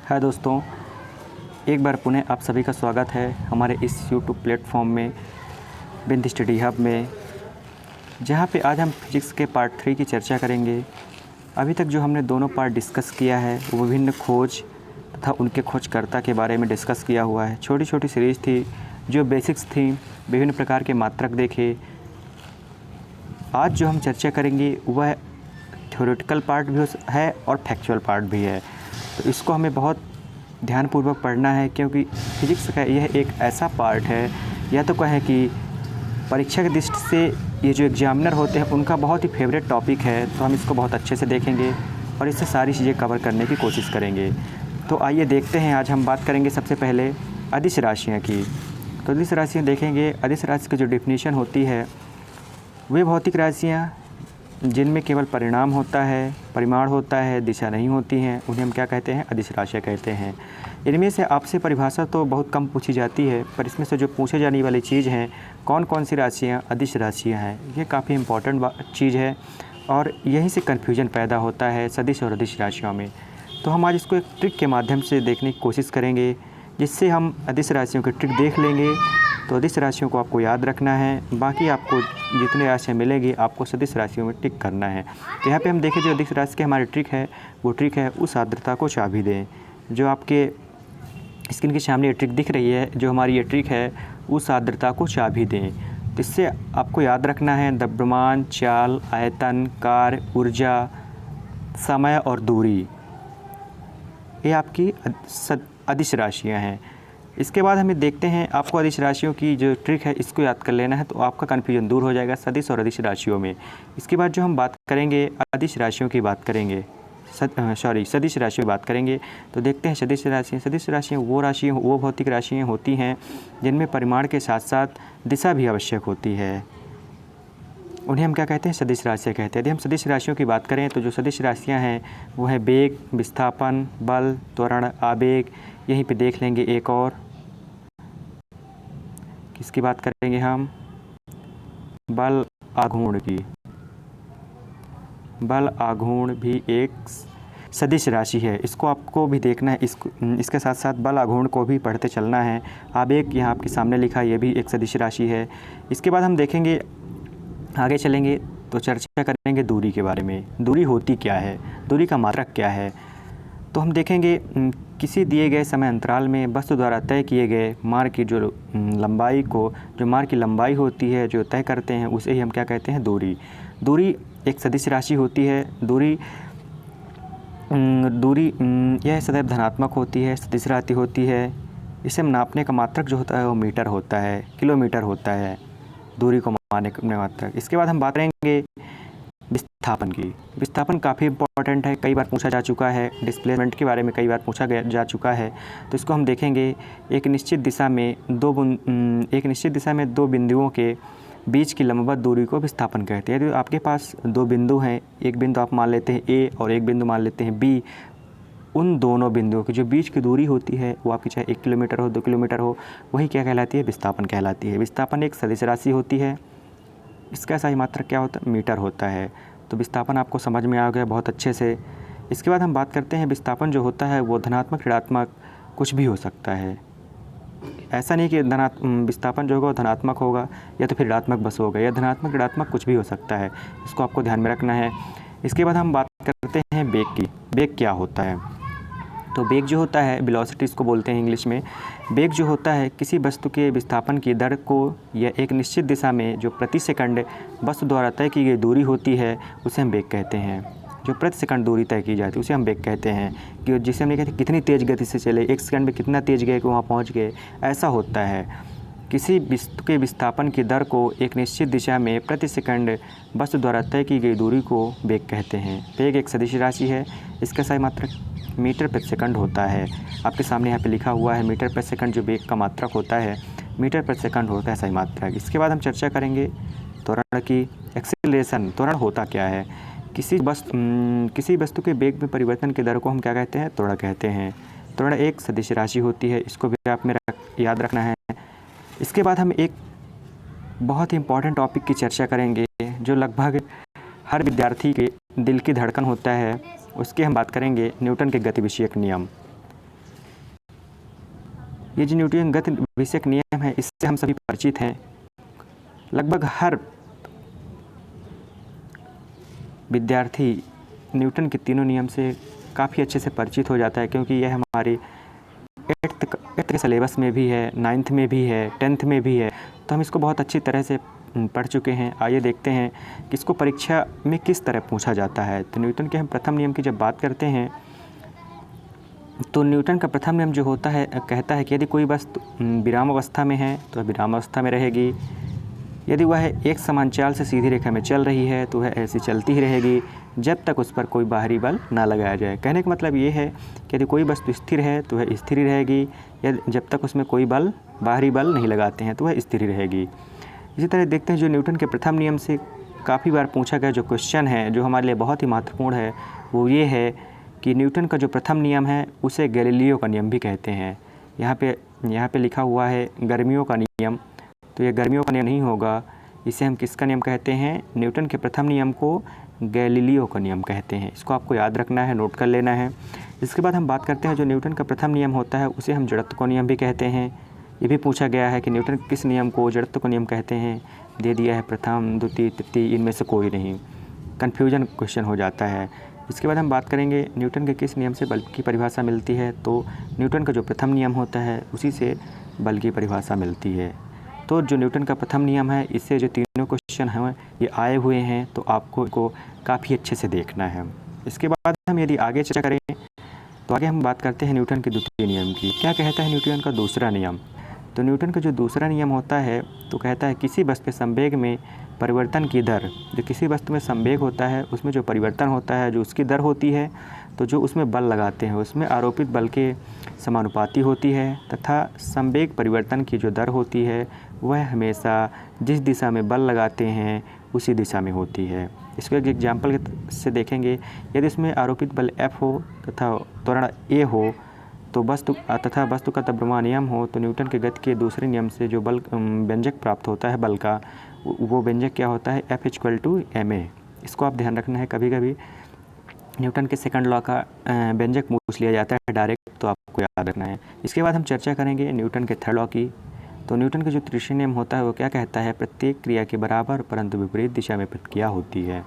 हाय दोस्तों, एक बार पुनः आप सभी का स्वागत है हमारे इस यूट्यूब प्लेटफॉर्म में बिंद स्टडी हब में, जहाँ पे आज हम फिजिक्स के पार्ट 3 की चर्चा करेंगे। अभी तक जो हमने दोनों पार्ट डिस्कस किया है वो विभिन्न खोज तथा उनके खोजकर्ता के बारे में डिस्कस किया हुआ है। छोटी छोटी सीरीज़ थी जो बेसिक्स थी, विभिन्न प्रकार के मात्रक देखे। आज जो हम चर्चा करेंगे वह थ्योरेटिकल पार्ट भी है और फैक्चुअल पार्ट भी है। तो इसको हमें बहुत ध्यानपूर्वक पढ़ना है, क्योंकि फिजिक्स का यह एक ऐसा पार्ट है, या तो कहें कि परीक्षा की दृष्टि से ये जो एग्जामिनर होते हैं उनका बहुत ही फेवरेट टॉपिक है। तो हम इसको बहुत अच्छे से देखेंगे और इससे सारी चीज़ें कवर करने की कोशिश करेंगे। तो आइए देखते हैं। आज हम बात करेंगे सबसे पहले अदिश राशियाँ की। तो अदिश राशियाँ देखेंगे। अदिश राशि की जो डिफिनीशन होती है, वे भौतिक राशियाँ जिनमें केवल परिणाम होता है, परिमाण होता है, दिशा नहीं होती हैं, उन्हें हम क्या कहते हैं? अदिश राशियाँ कहते हैं। इनमें से आपसे परिभाषा तो बहुत कम पूछी जाती है, पर इसमें से जो पूछे जाने वाली चीज़ हैं, कौन कौन सी राशियाँ अदिश राशियाँ हैं, ये काफ़ी इम्पॉर्टेंट चीज़ है और यहीं से कन्फ्यूजन पैदा होता है सदिश और अदिश राशियों में। तो हम आज इसको एक ट्रिक के माध्यम से देखने की कोशिश करेंगे, जिससे हम अदिश राशियों की ट्रिक देख लेंगे। तो अदिश राशियों को आपको याद रखना है, बाकी आपको जितने राशियाँ मिलेंगी आपको सदिश राशियों में टिक करना है। तो यहाँ पे हम देखें, जो अदिश राशि की हमारी ट्रिक है वो ट्रिक है उस आर्द्रता को चाबी दें। जो आपके स्क्रीन के सामने ये ट्रिक दिख रही है, जो हमारी ये ट्रिक है, उस आर्द्रता को चाबी दें। तो इससे आपको याद रखना है द्रव्यमान, चाल, आयतन, कार्य, ऊर्जा, समय और दूरी, ये आपकी अदिश राशियाँ हैं। इसके बाद हमें देखते हैं, आपको अदिश राशियों की जो ट्रिक है इसको याद कर लेना है, तो आपका कन्फ्यूजन दूर हो जाएगा सदिश और अदिश राशियों में। इसके बाद जो हम बात करेंगे अदिश राशियों की बात करेंगे, सदिश राशियों की बात करेंगे। तो देखते हैं सदिश राशियाँ। सदिश राशियाँ वो भौतिक राशियाँ होती हैं जिनमें परिमाण के साथ साथ दिशा भी आवश्यक होती है, उन्हें हम क्या कहते हैं? सदिश राशियाँ कहते हैं। यदि हम सदिश राशियों की बात करें तो जो सदिश राशियाँ हैं वो है वेग, विस्थापन, बल, त्वरण, आवेग। यहीं पे देख लेंगे एक और किसकी बात करेंगे हम? बल आघूर्ण की। बल आघूर्ण भी एक सदिश राशि है, इसको आपको भी देखना है। इसके साथ साथ बल आघूर्ण को भी पढ़ते चलना है। आवेग यहाँ आपके सामने लिखा है, ये भी एक सदिश राशि है। इसके बाद हम देखेंगे, आगे चलेंगे तो चर्चा करेंगे दूरी के बारे में। दूरी होती क्या है, दूरी का मात्रक क्या है? तो हम देखेंगे किसी दिए गए समय अंतराल में वस्तु द्वारा तय किए गए मार्ग की जो लंबाई को, जो मार्ग की लंबाई होती है जो तय करते हैं, उसे ही हम क्या कहते हैं? दूरी। दूरी एक सदिश राशि होती है। दूरी यह सदैव धनात्मक होती है, सदिश राशि होती है। इसे नापने का मात्रक जो होता है वो मीटर होता है, किलोमीटर होता है दूरी को मापने का मात्रक। इसके बाद हम बात करेंगे विस्थापन की। विस्थापन काफ़ी इंपॉर्टेंट है, कई बार पूछा जा चुका है। डिस्प्लेसमेंट के बारे में कई बार पूछा जा चुका है। तो इसको हम देखेंगे, एक निश्चित दिशा में दो बिंदुओं के बीच की लंबवत दूरी को विस्थापन कहते हैं। यदि आपके पास दो बिंदु हैं, एक बिंदु आप मान लेते हैं ए और एक बिंदु मान लेते हैं बी, उन दोनों बिंदुओं की जो बीच की दूरी होती है वो आपकी चाहे 1 किलोमीटर हो, 2 किलोमीटर हो, वही क्या कहलाती है? विस्थापन कहलाती है। विस्थापन एक सदिश राशि होती है। इसका सही मात्रक क्या होता है? मीटर होता है। तो विस्थापन आपको समझ में आ गया बहुत अच्छे से। इसके बाद हम बात करते हैं, विस्थापन जो होता है वो धनात्मक, ऋणात्मक कुछ भी हो सकता है। ऐसा नहीं कि विस्थापन जो होगा वो धनात्मक होगा या तो फिर ऋणात्मक बस होगा, या धनात्मक ऋणात्मक कुछ भी हो सकता है। इसको आपको ध्यान में रखना है। इसके बाद हम बात करते हैं वेग की। वेग क्या होता है? तो वेग जो होता है, वेलोसिटी इसको बोलते हैं इंग्लिश में। वेग जो होता है किसी वस्तु के विस्थापन की दर को, या एक निश्चित दिशा में जो प्रति सेकंड वस्तु द्वारा तय की गई दूरी होती है उसे हम वेग कहते हैं। जो प्रति सेकंड दूरी तय की जाती है उसे हम वेग कहते हैं, कि जिसे हम कहते हैं कितनी तेज़ गति से चले, एक सेकंड में कितना तेज़ गए कि वहाँ पहुँच गए, ऐसा होता है। किसी वस्तु के विस्थापन की दर को एक निश्चित दिशा में प्रति सेकंड वस्तु द्वारा तय की गई दूरी को वेग कहते हैं। वेग एक सदिश राशि है। इसका सही मात्रक मीटर प्रति सेकंड होता है। आपके सामने यहाँ पे लिखा हुआ है मीटर प्रति सेकंड, जो वेग का मात्रक होता है मीटर प्रति सेकंड होता है सही मात्रक। इसके बाद हम चर्चा करेंगे त्वरण की। एक्सेलरेशन, त्वरण होता क्या है? किसी वस्तु के वेग में परिवर्तन की दर को हम क्या कहते हैं? त्वरण कहते हैं। त्वरण एक सदिश राशि होती है, इसको भी आप में याद रखना है। इसके बाद हम एक बहुत ही इम्पॉर्टेंट टॉपिक की चर्चा करेंगे, जो लगभग हर विद्यार्थी के दिल की धड़कन होता है। उसकी हम बात करेंगे न्यूटन के गति विषयक नियम। ये जो न्यूटन गति विषयक नियम है इससे हम सभी परिचित हैं। लगभग हर विद्यार्थी न्यूटन के तीनों नियम से काफ़ी अच्छे से परिचित हो जाता है, क्योंकि यह हमारी 8th के सिलेबस में भी है, 9th में भी है, 10th में भी है। तो हम इसको बहुत अच्छी तरह से पढ़ चुके हैं। आइए देखते हैं कि इसको परीक्षा में किस तरह पूछा जाता है। तो न्यूटन के हम प्रथम नियम की जब बात करते हैं तो न्यूटन का प्रथम नियम जो होता है कहता है कि यदि कोई वस्तु विराम अवस्था में है तो विराम अवस्था में रहेगी। यदि वह एक समान चाल से सीधी रेखा में चल रही है तो वह ऐसी चलती ही रहेगी जब तक उस पर कोई बाहरी बल ना लगाया जाए। कहने का मतलब ये है कि यदि कोई वस्तु स्थिर है तो वह स्थिर ही रहेगी, यदि जब तक उसमें कोई बाहरी बल नहीं लगाते हैं तो वह स्थिर ही रहेगी। इसी तरह देखते हैं जो न्यूटन के प्रथम नियम से काफ़ी बार पूछा गया जो क्वेश्चन है, जो हमारे लिए बहुत ही महत्वपूर्ण है, वो ये है कि न्यूटन का जो प्रथम नियम है उसे गैलीलियो का नियम भी कहते हैं। यहाँ पे लिखा हुआ है गर्मियों का नियम, तो ये गर्मियों का नियम नहीं होगा। इसे हम किसका नियम कहते हैं? न्यूटन के प्रथम नियम को गैलीलियो का नियम कहते हैं। इसको आपको याद रखना है, नोट कर लेना है। इसके बाद हम बात करते हैं जो न्यूटन का प्रथम नियम होता है उसे हम जड़त्व का नियम भी कहते हैं। ये भी पूछा गया है कि न्यूटन किस नियम को जड़त्व का नियम कहते हैं। दे दिया है प्रथम, द्वितीय, तृतीय, इनमें से कोई नहीं। कन्फ्यूजन क्वेश्चन हो जाता है। इसके बाद हम बात करेंगे न्यूटन के किस नियम से बल की परिभाषा मिलती है। तो न्यूटन का जो प्रथम नियम होता है उसी से बल की परिभाषा मिलती है। तो जो न्यूटन का प्रथम नियम है इससे जो तीनों क्वेश्चन हैं ये आए हुए हैं, तो आपको इनको काफ़ी अच्छे से देखना है। इसके बाद हम यदि आगे चर्चा करें तो आगे हम बात करते हैं न्यूटन के द्वितीय नियम की। क्या कहता है न्यूटन का दूसरा नियम? तो न्यूटन का जो दूसरा नियम होता है तो कहता है किसी वस्तु के संवेग में परिवर्तन की दर, जो किसी वस्तु में संवेग होता है उसमें जो परिवर्तन होता है जो उसकी दर होती है, तो जो उसमें बल लगाते हैं उसमें आरोपित बल के समानुपाती होती है, तथा संवेग परिवर्तन की जो दर होती है वह हमेशा जिस दिशा में बल लगाते हैं उसी दिशा में होती है। इसको एक एग्जाम्पल से देखेंगे। यदि इसमें आरोपित बल F हो तथा त्वरण A हो तो वस्तु का द्रव्यमान नियम हो, तो न्यूटन के गति के दूसरे नियम से जो बल व्यंजक प्राप्त होता है बल का, वो व्यंजक क्या होता है? F = ma। इसको आप ध्यान रखना है। कभी कभी न्यूटन के सेकंड लॉ का व्यंजक पूछ लिया जाता है डायरेक्ट, तो आपको याद रखना है। इसके बाद हम चर्चा करेंगे न्यूटन के थर्ड लॉ की। तो न्यूटन का जो तीसरा नियम होता है वो क्या कहता है? प्रत्येक क्रिया के बराबर परंतु विपरीत दिशा में प्रतिक्रिया होती है।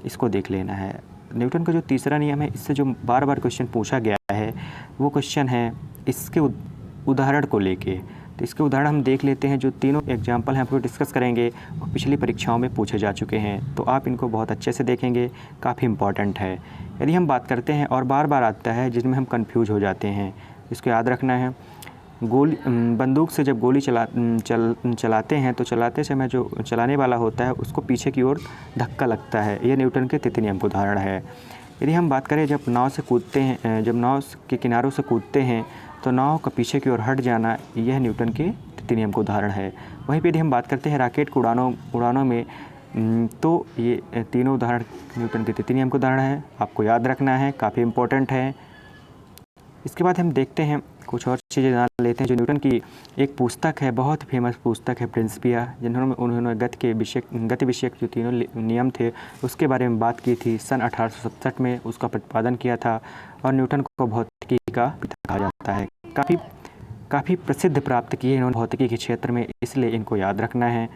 इसको देख लेना है। न्यूटन का जो तीसरा नियम है इससे जो बार बार क्वेश्चन पूछा गया है वो क्वेश्चन है इसके उदाहरण को लेके। तो इसके उदाहरण हम देख लेते हैं। जो तीनों एग्जाम्पल हैं आपको डिस्कस करेंगे और पिछली परीक्षाओं में पूछे जा चुके हैं, तो आप इनको बहुत अच्छे से देखेंगे, काफ़ी इम्पॉर्टेंट है। यदि हम बात करते हैं और बार बार आता है जिसमें हम कंफ्यूज हो जाते हैं, इसको याद रखना है। बंदूक से जब गोली चलाते हैं तो चलाते समय जो चलाने वाला होता है उसको पीछे की ओर धक्का लगता है। ये न्यूटन के तृतीय नियम का उदाहरण है। यदि हम बात करें जब नाव के किनारों से कूदते हैं तो नाव का पीछे की ओर हट जाना, यह न्यूटन के तृतीय नियम का उदाहरण है। वहीं पे यदि हम बात करते हैं रॉकेट की उड़ानों में, तो ये तीनों उदाहरण न्यूटन के तृतीय नियम का उदाहरण है। आपको याद रखना है, काफ़ी इम्पोर्टेंट है। इसके बाद हम देखते हैं कुछ और चीज़ें जान लेते हैं। जो न्यूटन की एक पुस्तक है, बहुत फेमस पुस्तक है प्रिंसिपिया, उन्होंने गति विषयक जो तीनों नियम थे उसके बारे में बात की थी। सन 1867 में उसका प्रतिपादन किया था और न्यूटन को भौतिकी का पिता कहा जाता है। काफ़ी प्रसिद्ध प्राप्त किए इन्होंने भौतिकी के क्षेत्र में, इसलिए इनको याद रखना है।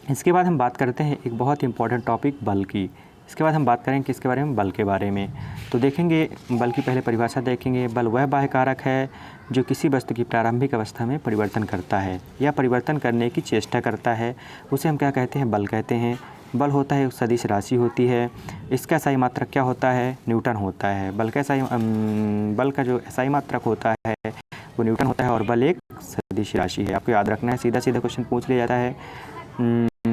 इसके बाद हम बात करते हैं एक बहुत ही इंपॉर्टेंट टॉपिक बल की। इसके बाद हम बात करेंगे किसके बारे में? बल के बारे में। तो देखेंगे बल की पहले परिभाषा देखेंगे। बल वह बाह्य कारक है जो किसी वस्तु की प्रारंभिक अवस्था में परिवर्तन करता है या परिवर्तन करने की चेष्टा करता है, उसे हम क्या कहते हैं? बल कहते हैं। बल होता है एक सदिश राशि होती है। इसका SI मात्रक क्या होता है? न्यूटन होता है। बल का जो SI मात्रक होता है वो न्यूटन होता है और बल एक सदिश राशि है। आपको याद रखना है, सीधा सीधा क्वेश्चन पूछ लिया जाता है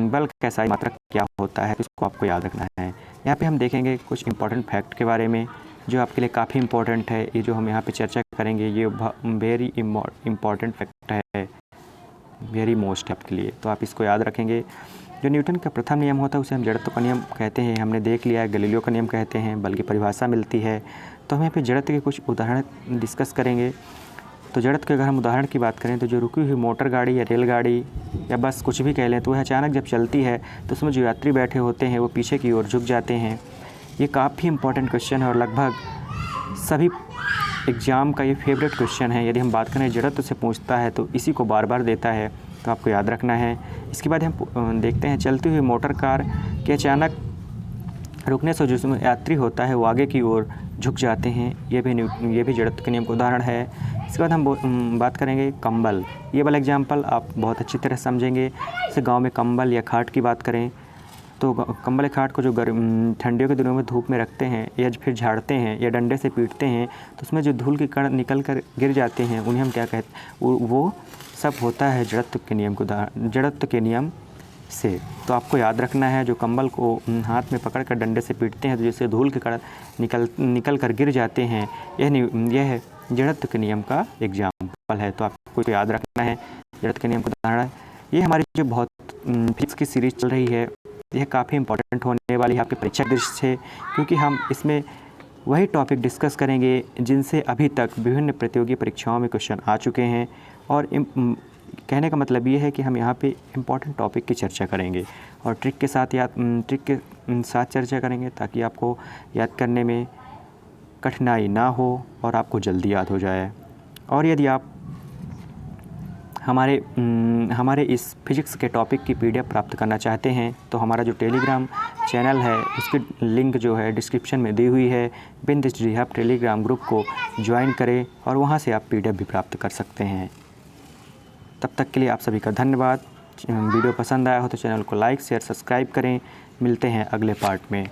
बल का SI मात्रक क्या होता है, इसको आपको याद रखना है। यहाँ पे हम देखेंगे कुछ इंपॉर्टेंट फैक्ट के बारे में जो आपके लिए काफ़ी इंपॉर्टेंट है। ये जो हम यहाँ पे चर्चा करेंगे ये वेरी इंपॉर्टेंट फैक्ट है, वेरी मोस्ट आपके लिए, तो आप इसको याद रखेंगे। जो न्यूटन का प्रथम नियम होता है उसे हम जड़त्व का नियम कहते हैं, हमने देख लिया है। गैलीलियो का नियम कहते हैं। बल की परिभाषा मिलती है। तो हम यहाँ पे जड़त्व के कुछ उदाहरण डिस्कस करेंगे। तो जड़त्व के अगर हम उदाहरण की बात करें तो जो रुकी हुई मोटर गाड़ी या रेलगाड़ी या बस कुछ भी कह लें, तो वह अचानक जब चलती है तो उसमें जो यात्री बैठे होते हैं वो पीछे की ओर झुक जाते हैं। ये काफ़ी इंपॉर्टेंट क्वेश्चन है और लगभग सभी एग्ज़ाम का ये फेवरेट क्वेश्चन है। यदि हम बात करें जड़त्व से पूछता है तो इसी को बार बार देता है, तो आपको याद रखना है। इसके बाद हम देखते हैं चलती हुई मोटर कार के अचानक रुकने से जिसमें यात्री होता है वो आगे की ओर झुक जाते हैं, ये भी जड़त्व के नियम का उदाहरण है। इसके बाद हम बात करेंगे कंबल। ये वाला एग्जाम्पल आप बहुत अच्छी तरह समझेंगे। जैसे गांव में कंबल या खाट की बात करें तो कंबल या खाट को जो ठंडियों के दिनों में धूप में रखते हैं या फिर झाड़ते हैं या डंडे से पीटते हैं तो उसमें जो धूल के कण निकल कर गिर जाते हैं उन्हें हम क्या कहते हैं, वो सब होता है जड़त्व के नियम से। तो आपको याद रखना है, जो कंबल को हाथ में पकड़ कर डंडे से पीटते हैं तो जिससे धूल के कण निकल कर गिर जाते हैं, यह जड़त्व के नियम का एग्जाम्पल है। तो आपको याद रखना है जड़त्व के नियम का उदाहरण। ये हमारी जो बहुत फिजिक्स की सीरीज़ चल रही है यह काफ़ी इंपॉर्टेंट होने वाली है आपके परीक्षा दृष्टि से, क्योंकि हम इसमें वही टॉपिक डिस्कस करेंगे जिनसे अभी तक विभिन्न प्रतियोगी परीक्षाओं में क्वेश्चन आ चुके हैं। और कहने का मतलब ये है कि हम यहाँ पे इम्पॉर्टेंट टॉपिक की चर्चा करेंगे और ट्रिक के साथ चर्चा करेंगे ताकि आपको याद करने में कठिनाई ना हो और आपको जल्दी याद हो जाए। और यदि आप हमारे इस फिजिक्स के टॉपिक की PDF प्राप्त करना चाहते हैं तो हमारा जो टेलीग्राम चैनल है उसकी लिंक जो है डिस्क्रिप्शन में दी हुई है। बिंद स्टडी हब टेलीग्राम ग्रुप को ज्वाइन करें और वहां से आप PDF भी प्राप्त कर सकते हैं। तब तक के लिए आप सभी का धन्यवाद। वीडियो पसंद आया हो तो चैनल को लाइक शेयर सब्सक्राइब करें। मिलते हैं अगले पार्ट में।